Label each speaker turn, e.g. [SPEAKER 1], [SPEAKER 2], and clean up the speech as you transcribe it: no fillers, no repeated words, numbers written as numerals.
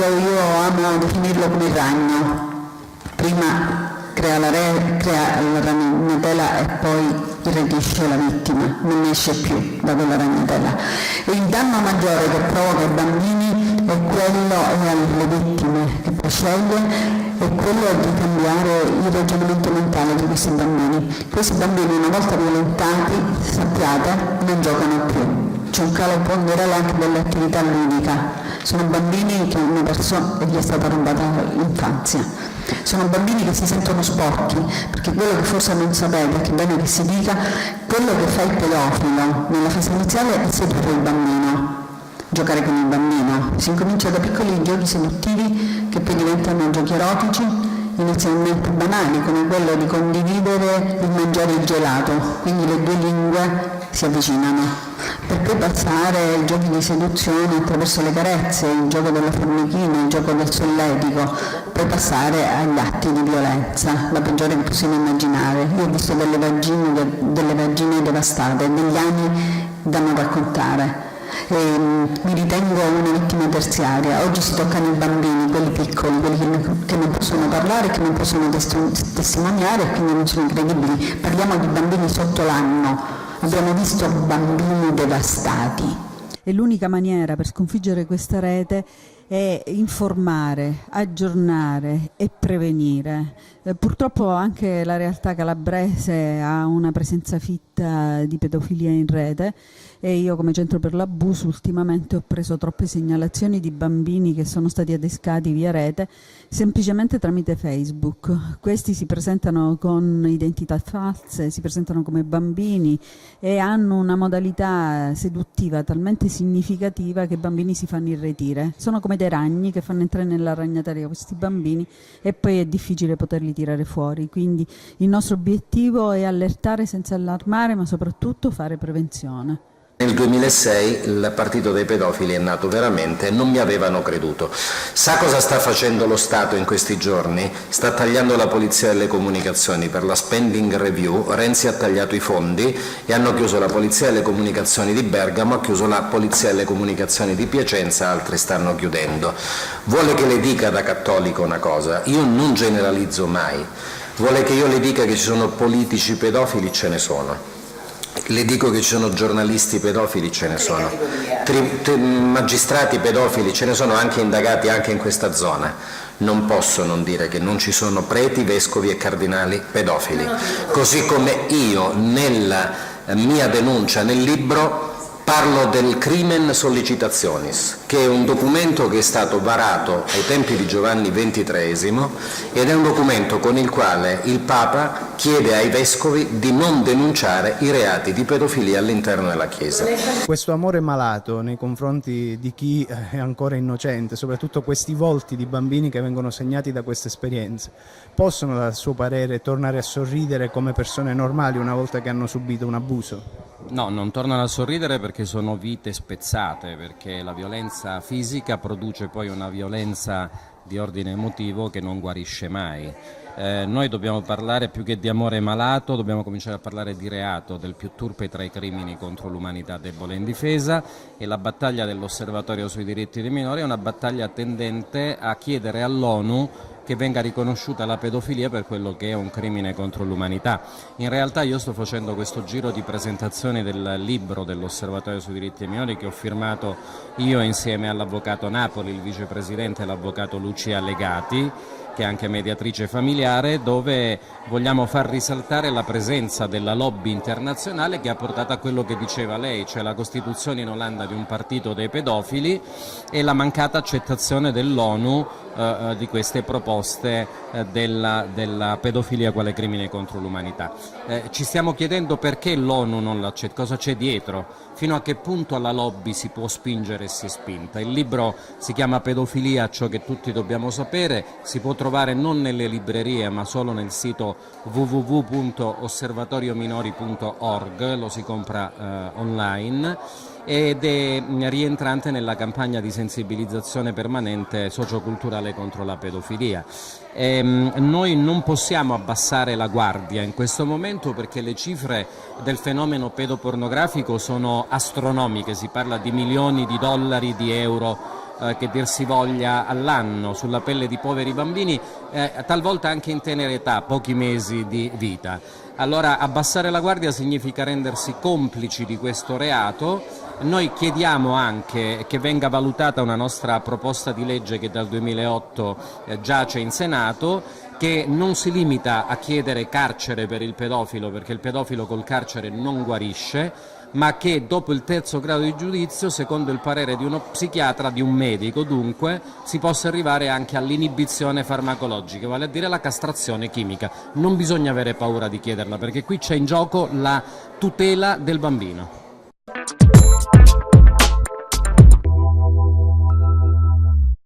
[SPEAKER 1] io amo definirlo come il ragno. Prima crea la ragnatela e poi irretisce la vittima, non ne esce più da quella ragnatela. E il danno maggiore che provoca ai bambini è quello, e alle vittime che poi sceglie, è quello di cambiare il ragionamento mentale di questi bambini. Questi bambini, una volta violentati, sappiate, non giocano più. C'è un calo ponderale anche dell'attività ludica. Sono bambini che hanno perso e gli è stata rubata l'infanzia. Sono bambini che si sentono sporchi, perché quello che forse non sapete, che è bene che si dica, quello che fa il pedofilo nella fase iniziale è sedurre il bambino, giocare con il bambino. Si incomincia da piccoli giochi seduttivi che poi diventano giochi erotici, inizialmente banali, come quello di condividere il mangiare il gelato, quindi le due lingue si avvicinano, per poi passare ai giochi di seduzione attraverso le carezze, il gioco della formichina, il gioco del solletico, poi passare agli atti di violenza, la peggiore che possiamo immaginare. Io ho visto delle vagine devastate, degli anni da non raccontare. Mi ritengo una vittima terziaria. Oggi si toccano i bambini, quelli piccoli, quelli che non possono parlare, che non possono testimoniare e quindi non sono incredibili. Parliamo di bambini sotto l'anno. Abbiamo visto bambini devastati.
[SPEAKER 2] E l'unica maniera per sconfiggere questa rete è informare, aggiornare e prevenire. Purtroppo anche la realtà calabrese ha una presenza fitta di pedofilia in rete e io come centro per l'abuso ultimamente ho preso troppe segnalazioni di bambini che sono stati adescati via rete semplicemente tramite Facebook. Questi si presentano con identità false, si presentano come bambini e hanno una modalità seduttiva talmente significativa che i bambini si fanno irretire. Sono come dei ragni che fanno entrare nella ragnatela questi bambini e poi è difficile poterli tirare fuori. Quindi il nostro obiettivo è allertare senza allarmare, ma soprattutto fare prevenzione.
[SPEAKER 3] Nel 2006 il partito dei pedofili è nato veramente e non mi avevano creduto. Sa cosa sta facendo lo Stato in questi giorni? Sta tagliando la polizia delle comunicazioni. Per la spending review Renzi ha tagliato i fondi e hanno chiuso la polizia delle comunicazioni di Bergamo, ha chiuso la polizia delle comunicazioni di Piacenza, altri stanno chiudendo. Vuole che le dica da cattolico una cosa? Io non generalizzo mai. Vuole che io le dica che ci sono politici pedofili? Ce ne sono. Le dico che ci sono giornalisti pedofili, ce ne sono, magistrati pedofili, ce ne sono anche indagati anche in questa zona. Non posso non dire che non ci sono preti, vescovi e cardinali pedofili. Così come io nella mia denuncia nel libro parlo del Crimen Sollicitationis, che è un documento che è stato varato ai tempi di Giovanni XXIII ed è un documento con il quale il Papa chiede ai vescovi di non denunciare i reati di pedofilia all'interno della Chiesa.
[SPEAKER 4] Questo amore malato nei confronti di chi è ancora innocente, soprattutto questi volti di bambini che vengono segnati da queste esperienze, possono dal suo parere tornare a sorridere come persone normali una volta che hanno subito un abuso?
[SPEAKER 5] No, non tornano a sorridere perché sono vite spezzate, perché la violenza fisica produce poi una violenza di ordine emotivo che non guarisce mai. Noi dobbiamo parlare più che di amore malato, dobbiamo cominciare a parlare di reato, del più turpe tra i crimini contro l'umanità debole e indifesa, e la battaglia dell'Osservatorio sui diritti dei minori è una battaglia tendente a chiedere all'ONU che venga riconosciuta la pedofilia per quello che è un crimine contro l'umanità. In realtà io sto facendo questo giro di presentazione del libro dell'Osservatorio sui diritti dei minori che ho firmato io insieme all'avvocato Napoli, il vicepresidente e l'avvocato Lucia Legati, che è anche mediatrice familiare, dove vogliamo far risaltare la presenza della lobby internazionale che ha portato a quello che diceva lei, cioè la costituzione in Olanda di un partito dei pedofili e la mancata accettazione dell'ONU di queste proposte della pedofilia quale crimine contro l'umanità. Ci stiamo chiedendo perché l'ONU non l'accetta, cosa c'è dietro, fino a che punto la lobby si può spingere e si è spinta. Il libro si chiama Pedofilia, ciò che tutti dobbiamo sapere, si può trovare non nelle librerie ma solo nel sito www.osservatoriominori.org, lo si compra online, ed è rientrante nella campagna di sensibilizzazione permanente socioculturale contro la pedofilia. Noi non possiamo abbassare la guardia in questo momento perché le cifre del fenomeno pedopornografico sono astronomiche, si parla di milioni di dollari, di euro che dir si voglia all'anno sulla pelle di poveri bambini, talvolta anche in tenera età, pochi mesi di vita. Allora abbassare la guardia significa rendersi complici di questo reato. Noi chiediamo anche che venga valutata una nostra proposta di legge che dal 2008 giace in Senato, che non si limita a chiedere carcere per il pedofilo, perché il pedofilo col carcere non guarisce, ma che dopo il terzo grado di giudizio, secondo il parere di uno psichiatra, di un medico dunque, si possa arrivare anche all'inibizione farmacologica, vale a dire la castrazione chimica. Non bisogna avere paura di chiederla, perché qui c'è in gioco la tutela del bambino.